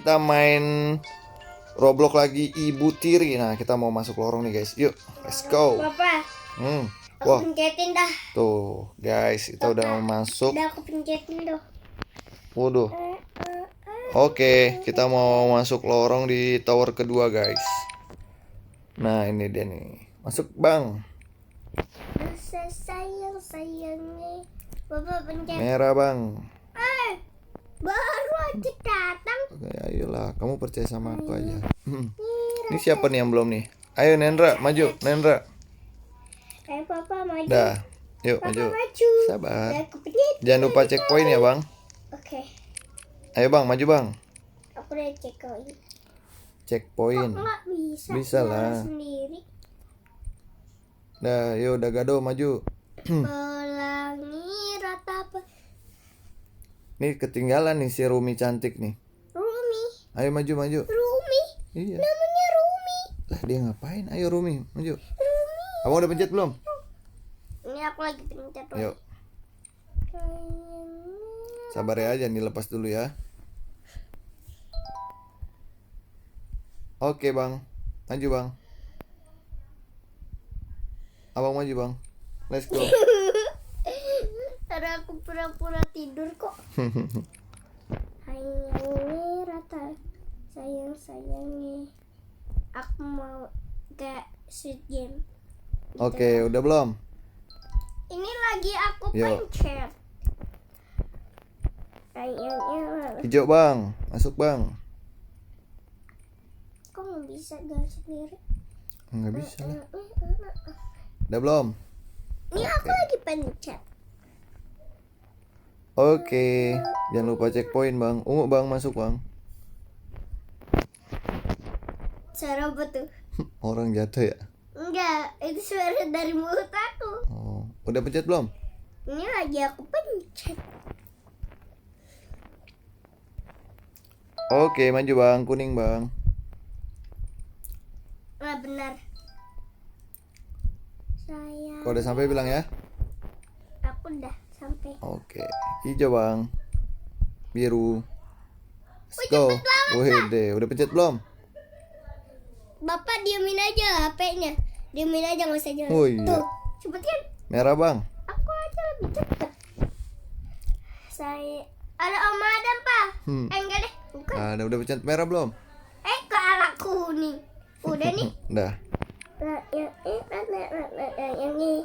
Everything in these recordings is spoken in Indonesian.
Kita main Roblox lagi Ibu Tiri. Nah, kita mau masuk lorong nih, guys. Yuk, let's go. Papa, Wah, aku pencetin dah. tuh, guys, kita udah masuk. Udah aku pencetin dah. Waduh. Oke, kita mau masuk lorong di tower kedua, guys. Nah, ini dia nih. Masuk, Bang. Rasa sayangnya. Papa pencet. Merah, Bang. Baru aja datang. Oke, ayolah, kamu percaya sama aku aja. Ini siapa nih yang belum nih? Ayo, Nendra, maju, Nendra. Ayo Papa maju. Dah, yuk Papa maju. maju. Sabar. Udah aku pencet. Jangan lupa checkpoint ya, Bang. Oke, Ayo, Bang, maju, Bang. aku udah cek kau ini. Checkpoint. Nggak bisa. Bisa jalan lah. Sendiri. Dah, yuk udah gado maju. Pelangi rata. Nih ketinggalan nih si Rumi cantik nih. Rumi. Ayo maju maju. Rumi. Iya. Namanya Rumi. Lah dia ngapain? Ayo Rumi maju. Kamu udah pencet belum? Ini aku lagi pencet. Yuk. Sabar ya aja nih, lepas dulu ya. Oke, Bang. Maju, Bang. Abang maju, Bang. Let's go. Karena aku pura-pura tidur kok. Sayangnya rata. Sayangnya. Aku mau ke Sweet Game. Oke, udah belum? Ini lagi aku Yuk. pencet. Sayangnya. Hijau, Bang. Masuk, Bang. Kok nggak bisa jalan sendiri? Nggak bisa lah. Udah belum? Ini aku lagi pencet. Oke. Jangan lupa checkpoint, Bang. Ungu, Bang, masuk, Bang. Suara apa tuh? Orang jatuh ya? Enggak, itu suara dari mulut aku. Oh, udah pencet belum? Ini lagi aku pencet. Oke, maju, Bang. Kuning, Bang. Nah, benar. Saya. Kalau udah sampai bilang ya. Aku udah sampai. Oke, hijau, Bang. Biru. Let's go. Wih, udah pencet belum? Bapak diamin aja HP-nya. Diamin aja nggak usah jalan. Oh, iya. Tuh, cepetin. Merah, Bang. Aku aja lebih cepet. Saya ada Om Adam, Pak. Enggak deh, bukan. Ada udah pencet merah belum? Ke arah kuning. Udah nih. Udah. Yang ini.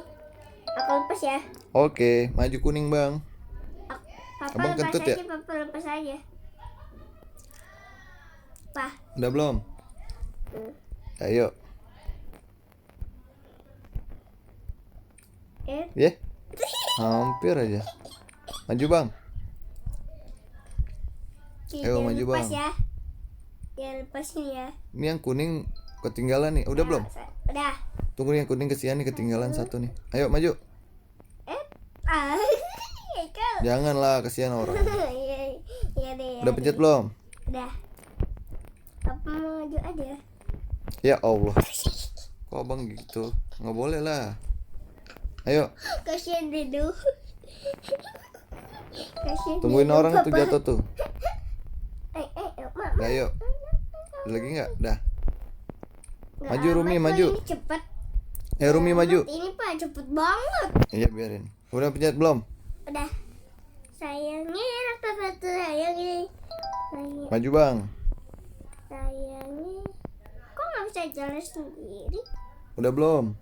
Aku lepas ya. Oke, maju kuning, Bang. Papa Abang lepas kentut aja, ya? Papa lepas aja. Pak. Udah belum? Ayo. Ya. Hampir aja. Maju, Bang. Ayo, maju, lepas Bang. ya. Ya lepasin ya. Ini yang kuning ketinggalan nih. Udah belum? Udah. Tunggu nih, yang kuning kesian nih, ketinggalan satu nih. Ayo maju. Janganlah, kesian orang. Iya deh. Udah pencet belum? Udah. Apa mau maju aja? Ya Allah. Kok Bang gitu? Nggak boleh lah. Ayo, Kasian Dedu. Kasian tungguin Dedu, orang tuh Papa. jatuh tuh. Mama. Udah, ayo. Lagi nggak? Udah. Nggak Maju, Rumi, amat, maju. Ini cepet. Rumi maju. Ini Pak cepet banget. Iya, biarin. Udah pencet belum? Udah. Sayangnya rata-rata sayangnya. Maju, Bang. Sayangnya. Kok nggak bisa jalan sendiri? Udah belum?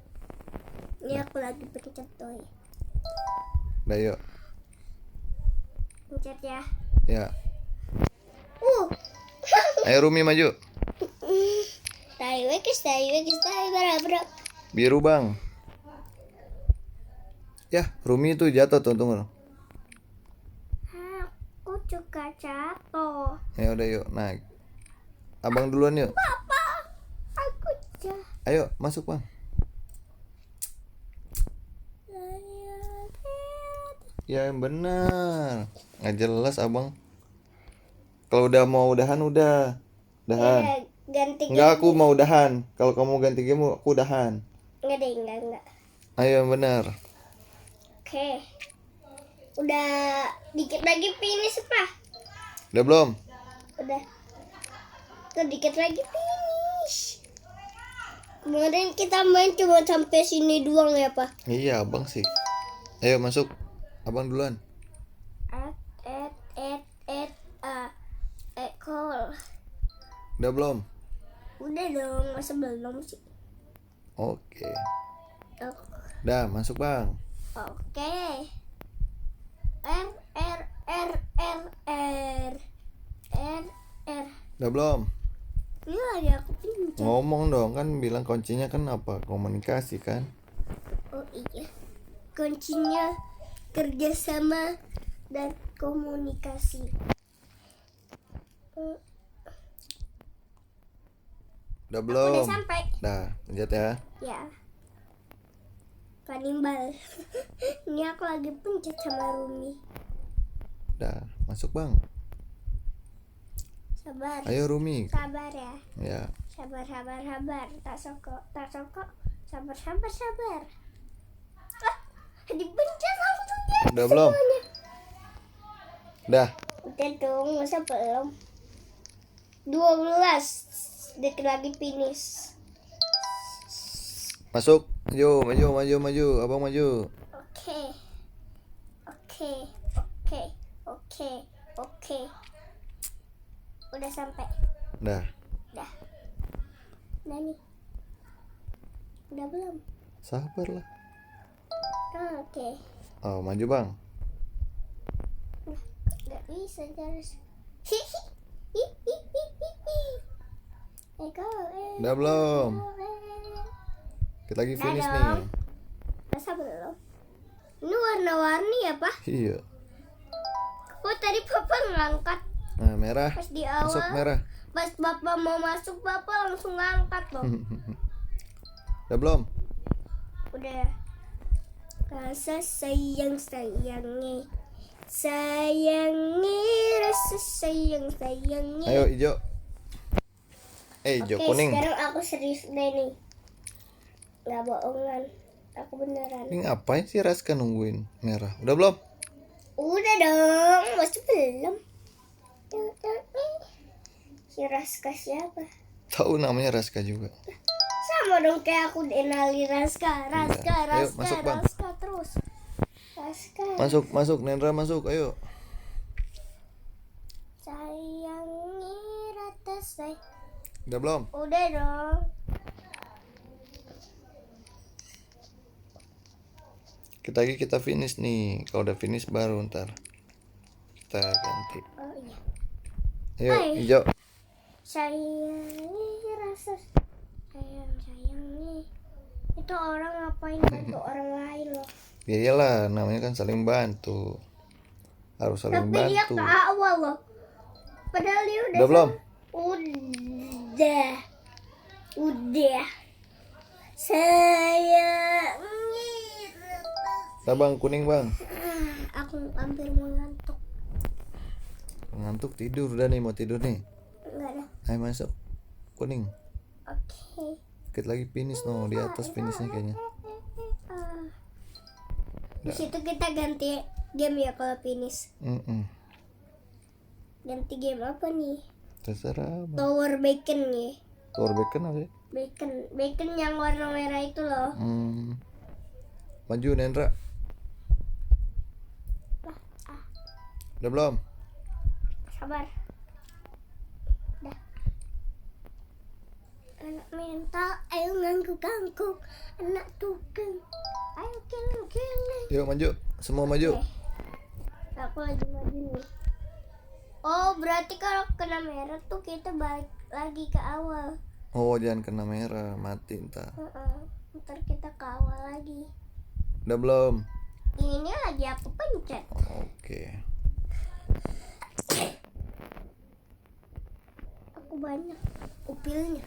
Ini aku lagi pencet tuh. Udah, yuk. Pencet ya. Ya. Ayo Rumi maju. Tayo berapa? Biru, Bang. Ya, Rumi itu jatuh tuh, tunggu. Aku juga jatuh. Ya udah, yuk naik. Abang duluan yuk. Papa, aku jatuh. Ayo masuk, Bang. Ya yang benar. Nggak jelas abang. Kalau udah mau udahan udah. Udahan. Ganti. Enggak, aku mau udahan. Kalau kamu ganti game aku udahan. Enggak deh, enggak. Ayo yang benar. Oke. Udah dikit lagi finish, Pak. Udah belum? Udah. Sedikit lagi finish. Kemarin kita main cuma sampai sini doang ya, Pak. Iya, abang sih. Ayo masuk. Abang duluan. Call. Udah belum? Udah dong, masa belum sih? Oke. Oh, Dah, masuk bang. Oke. R R R R R R R. Udah belum? Ini lagi aku pinjam. Ngomong dong, kan bilang kuncinya kan apa? Komunikasi kan? Oh iya. Kuncinya kerjasama dan komunikasi. Udah Aku belum? udah sampai. Dah, pencet ya. Ya. Kanimbal. Ini aku lagi pencet sama Rumi. Dah, masuk bang. Sabar. Ayo Rumi. Sabar ya. Ya. Sabar. Tak sokok. Sabar. Ah, dipencet langsung ya. Udah belum? Udah. Udah dong, masa belum? 12 detik lagi finish. Masuk. Maju. Abang maju. Oke. Udah sampai. Dah. Udah nih. Udah belum? Sabar lah. Oke. Oh, maju bang. Gak bisa terus. Udah belum? Kita lagi finish nih. dong. Masa belum? Ini warna-warni ya, Pak? Iya. Oh, tadi Papa ngangkat Nah, merah. pas di awal. Masuk merah. Pas Bapak mau masuk, Bapak langsung ngangkat loh. Udah belum? Udah. Rasa sayangi. Rasa sayangi. Ayo hijau. Hijau Oke, kuning. sekarang aku serius deh nih. Gak bohongan. Aku beneran. Ini ngapain sih Raska nungguin merah? Udah belum? Udah dong, masih belum. Si Raska siapa? Tahu namanya Raska juga. Sama dong kayak aku Denali Raska. Ayo, masuk, Bang. Raska terus. Raska. Masuk Nendra masuk. Ayo. Sayangi rata say. Udah belum? Udah dong. Kita finish nih. Kalau udah finish baru ntar kita ganti. Oh iya. Ayo Hai. hijau. Sayangi rasa sayangi. Itu orang ngapain bantu orang lain loh. Ya iyalah, namanya kan saling bantu. Harus saling Tapi dia bantu. ke awal loh. Padahal dia Udah belum? Udah. Sayangi rasa. Nah, bang kuning bang. Aku hampir mau ngantuk. Ngantuk tidur udah nih, mau tidur nih. Enggak ada. Ayo masuk. Kuning. Oke. Dikit lagi finish no, di atas finishnya kayaknya. Di situ kita ganti game ya kalau finish. Ganti game apa nih? Terserah. Bang. Tower Bacon nih. Tower bacon apa sih? Bacon yang warna merah itu loh. Maju Nendra. Udah belum? Sabar. Dah. Anak mental, ayo ngangguk-ngangguk. Anak tukang, ayo kileng-kileng. Yuk maju, semua maju. Aku lagi maju nih. Oh, berarti kalau kena merah tuh kita balik lagi ke awal. Oh, jangan kena merah, mati ntar. Ntar kita ke awal lagi. Udah belum? Ini lagi aku pencet. Oke. Aku banyak upilnya.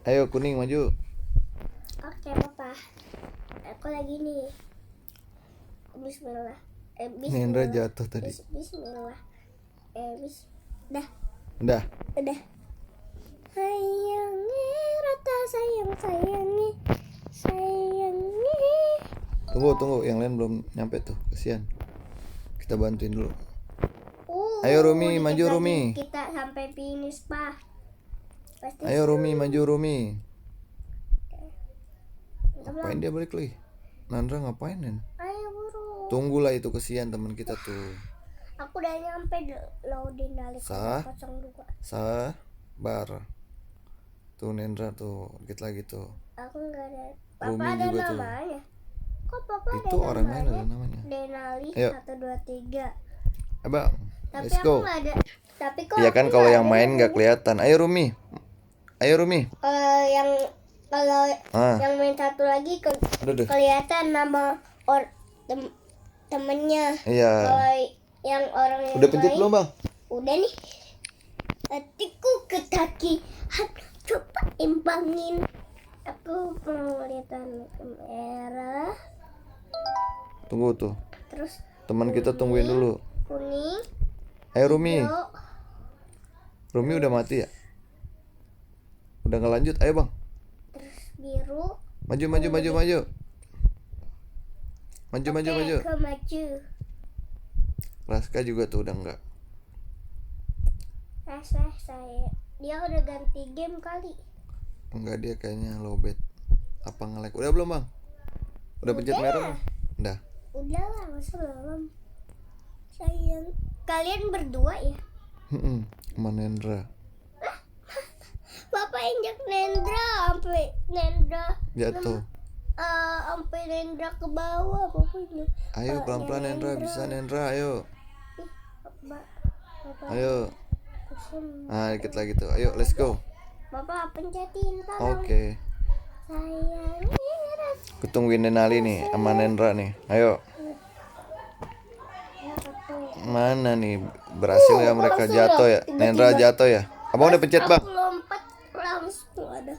Ayo kuning maju. Oke, Papa. Aku lagi nih. Bismillah. Nendra jatuh tadi. Bismillah. Dah. Udah. Sayangi rata sayangi. Tunggu, yang lain belum nyampe tuh. Kasihan. Kita bantuin dulu. Ayo Rumi, maju dikit lagi Rumi. kita sampai finish, Pak. Pasti Ayo Rumi, maju Rumi. belum. Ngapain dia balik lagi? Nandra ngapain Nen? Ayo buru. Tunggulah, itu kesian teman kita tuh. Aku udah nyampe low dinali Sah. 02. Sabar. Tuh Nendra tuh, dikit lagi tuh. Aku enggak ada. Rumi Papa ada juga tuh. namanya. Kok Papa Itu ada orang lain namanya? ada namanya. Denali Ayo. 123. Abang, Tapi let's aku go. nggak ada. Tapi kok Iya kan aku kalau nggak yang ada main nggak namanya? kelihatan. Ayo Rumi. Ayo Rumi. Yang kalau Ah, yang main satu lagi udah. kelihatan nama temennya. Iya. Kalau yang orang yang Udah pencet main, belum, Bang? udah nih. Hatiku ketagihan, coba imbangin. Aku mau lihat merah, Tunggu tuh. terus Teman kita tungguin dulu. kuning, Ayo Rumi. hijau, Rumi udah mati ya? Udah nggak lanjut. Ayo Bang. terus biru. Maju. Maju. Ke maju. Raska juga tuh udah nggak. Saya dia udah ganti game kali. Enggak, dia kayaknya lowbat. Apa nge-lag? Udah belum Bang? Udah pencet merah belum? Udah. Udah lah, masa belum? Sayang, kalian berdua ya? Sama Nendra. Bapak injak Nendra sampai Nendra Jatuh. sampai Nendra ke bawah. Bapak injak. Ayo pelan-pelan Nendra, bisa Nendra, ayo. Bapak Ayo. pusing. Ah, dikit lagi tuh. Ayo, let's go. Bapak pencetin tolong. Oke. Sayang, Aku tungguin Denali nih sama Nendra nih. Ayo. Mana nih? Berhasil ya mereka langsung jatuh ya? tiba-tiba. Nendra jatuh ya? Abang udah pencet Bang? Aku lompat langsung ada.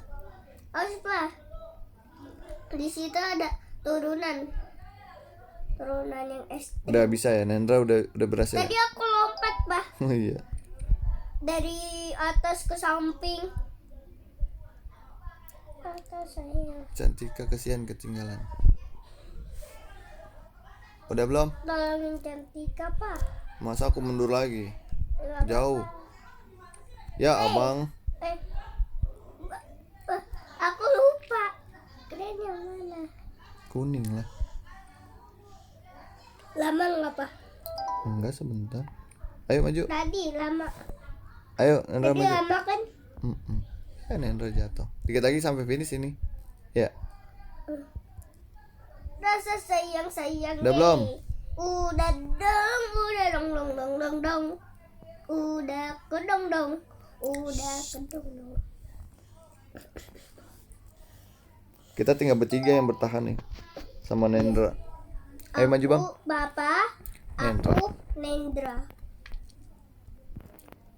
Awas, di situ ada turunan yang SD. Udah bisa ya? Nendra udah berhasil. Tadi aku lompat, Bah, Oh iya. dari atas ke samping. Atas saya. Cantika kesian ketinggalan. Udah belum? Tolongin Cantika, Pak. Masa aku mundur lagi? Nggak Jauh. Ya abang. Eh, aku lupa. Keren yang mana? Kuning lah. Lama nggak, Pak? Enggak, sebentar. Ayo maju. Tadi lama. Ayo Nendra Tadi maju. lama kan? Nendra jatuh. Dikit lagi sampai finish ini. Ya. Rasa sayang Udah belum? Udah dong. Udah kedong dong. Kita tinggal bertiga yang bertahan nih sama Nendra. Ayo maju Bang. Bapak, Nendra. aku Nendra.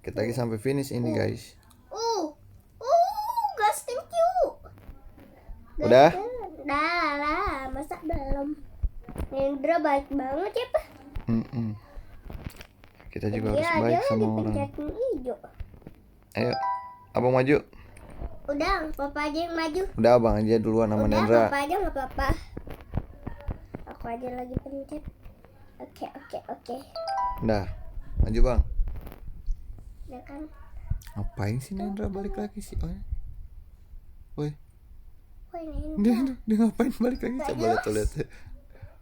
Kita lagi sampai finish ini guys. Gas, thank you. Udah? Udah lah, masa belum? Nendra baik banget ya, Pak. Kita juga harus baik sama orang. dipencetin hijau. Ayo, abang maju. Udah, Papa aja yang maju. Udah abang aja duluan sama Udah, Nendra. Papa aja nggak apa-apa. Aku aja lagi pencet. Oke. Udah, maju bang. Udah kan? Ngapain sih Nendra balik lagi sih? Woi, Woi, Nendra. dia ngapain balik lagi? Coba lihat.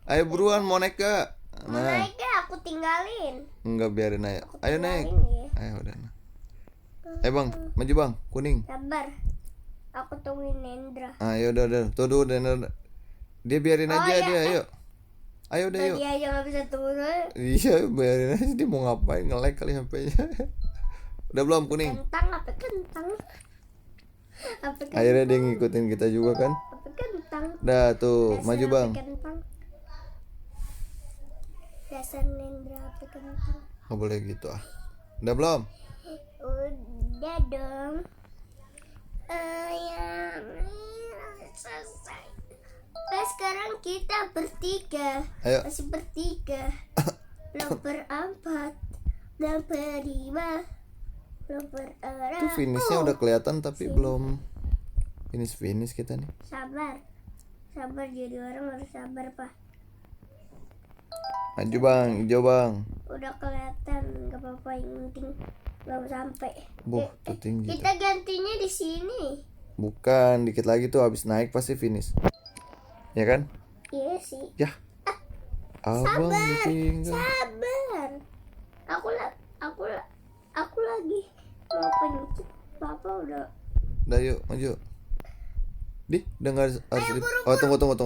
Ayo buruan mau naik gak? Nah, Naik deh, aku tinggalin. enggak biarin aja. Ayo naik. Tinggalin ya. Ayo udah. Ayo bang, maju bang, kuning. Sabar. Aku tungguin Nendra. Ayo udah. Tuh Nendra. Dia biarin aja iya. dia, ayo. Ayo udah yuk. Dia aja nggak bisa tunggu soalnya. Iya, biarin aja dia mau ngapain, nge-lag kali HP-nya. Udah belum kuning? Kentang. Apa kentang? Akhirnya dia ngikutin kita juga kan? Apa kentang? Udah tuh, Dasar maju apa bang. kentang? Dasar Nendra apa kentang? Nggak boleh gitu ah. Udah belum? Udah dong. Selesai. Sekarang kita bertiga. Ayo. Masih bertiga. Belum berempat. Belum berlima. Belum berenam. Tuh finishnya udah kelihatan tapi belum finish kita nih. Sabar jadi orang harus sabar, Pak. Maju bang, hijau bang. udah kelihatan, nggak apa-apa, yang penting belum sampai. Boh, tuh tinggi. Kita gantinya di sini. Bukan, dikit lagi tuh habis naik pasti finish. Ya kan? Iya sih. Ya. Abang ditinggal. Sabar. Aku lagi mau pencet. Papa udah. Udah yuk, maju. Udah nggak harus Oh,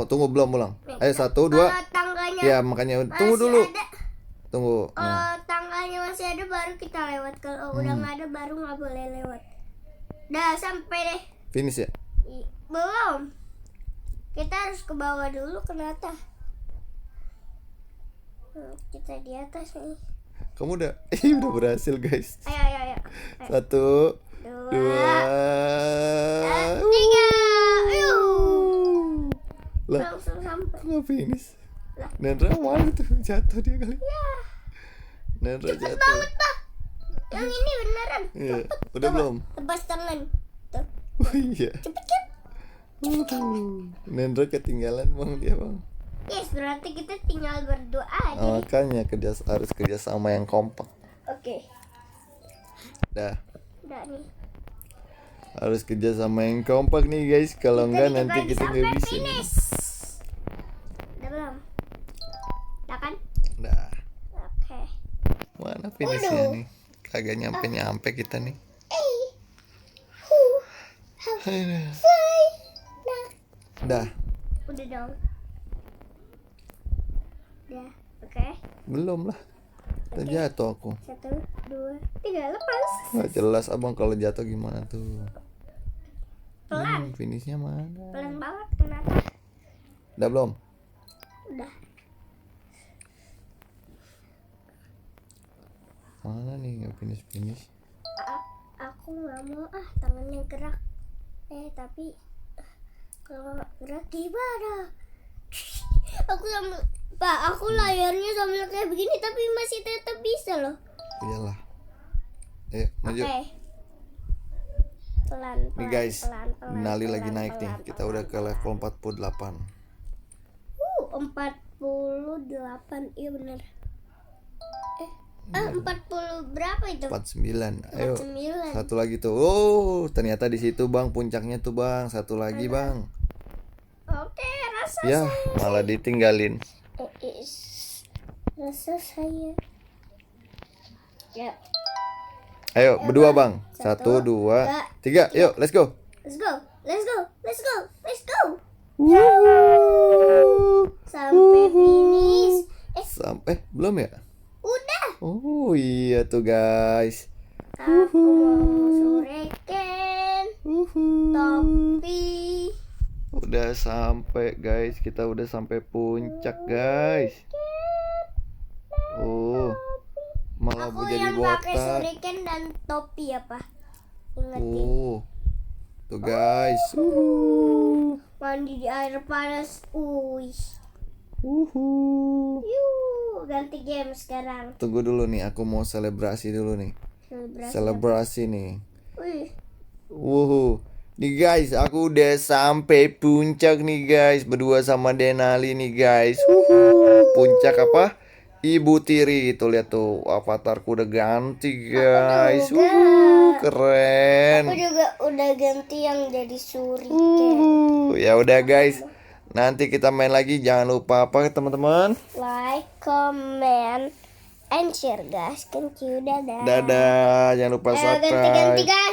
tunggu belum pulang. Ayo 1, 2. Tangganya. Ya, makanya tunggu masih dulu. Ada. Tunggu. Kalau tangganya masih ada baru kita lewat. Kalau udah nggak ada baru nggak boleh lewat. Dah sampai deh. Finish ya? Belum. Kita harus ke bawah dulu ke atas. Kita di atas nih. Kamu udah udah berhasil, guys. Ayo. 1, 2, 3. Lah, Langsung sampai. nggak finish. Nendra malu tuh, jatuh dia kali. Ya. Nendra Cepet jatuh. banget, Pak. Yang ini beneran. Iya, udah belum? Tebas tangan. Tuh. Oh iya. Cepet kan? Nendra ketinggalan bang dia bang. Yes, berarti kita tinggal berdua aja. Makanya harus kerja sama yang kompak. Oke. Dah. Udah nih. Harus kerja sama yang kompak nih guys. Kalau enggak nanti lagi kita sampai nggak bisa. finish. Udah belum? Udah kan? Dah. Oke. Mana finishnya nih? Kagak nyampe kita nih. Aduh. Dah. Udah dong. Udah. Oke. Belum lah. Udah jatuh aku. 1, 2, 3, lepas. Nggak jelas abang kalau jatuh gimana tuh. Pelan. Finishnya mana? Pelan banget kenapa? Udah belum? Udah. Mana nih nggak finish? Aku nggak mau tangannya gerak. Tapi kalau nggak gerak gimana? Aku layarnya sambil kayak begini tapi masih tetap bisa loh. Iyalah. Ayo maju. Oke. Pelan. Nih guys, pelan, Nali lagi pelan, naik nih. pelan, Kita pelan, udah ke pelan. level 48. 48, iya bener. 40 berapa itu? 49. Ayo. 49. Satu lagi tuh. Oh, ternyata di situ Bang puncaknya tuh Bang. Satu lagi Bang. Oke, rasa Ya, malah ditinggalin. rasa saya. Ya, Ayo, berdua Bang. 1, 2, 3. Yuk, let's go. let's go. Wuhu. Sampai finish. Sampai belum ya? Udah. Oh iya tuh guys. Aku mau sureken Wuhu. topi. Udah sampai guys, kita udah sampai puncak guys. Oh, malah Aku jadi yang pakai botak. sureken dan topi apa? Ingetin. Oh, tuh guys. Wuhu. Mandi di air panas. Wuhu. Yuk, ganti game sekarang. Tunggu dulu nih, aku mau selebrasi dulu nih. Selebrasi nih. Wih, Wuhu. Nih guys, aku udah sampai puncak nih guys, berdua sama Denali nih guys. Wuhu. Puncak apa? Ibu Tiri. Tuh lihat tuh, avatarku udah ganti guys. juga. Wuhu, keren. aku juga udah ganti yang jadi surike. Ya udah guys. Nanti kita main lagi. Jangan lupa apa teman-teman? Like, comment, and share guys. Thank you, dadah. Dadah. Jangan lupa Ayo subscribe. ganti-ganti guys.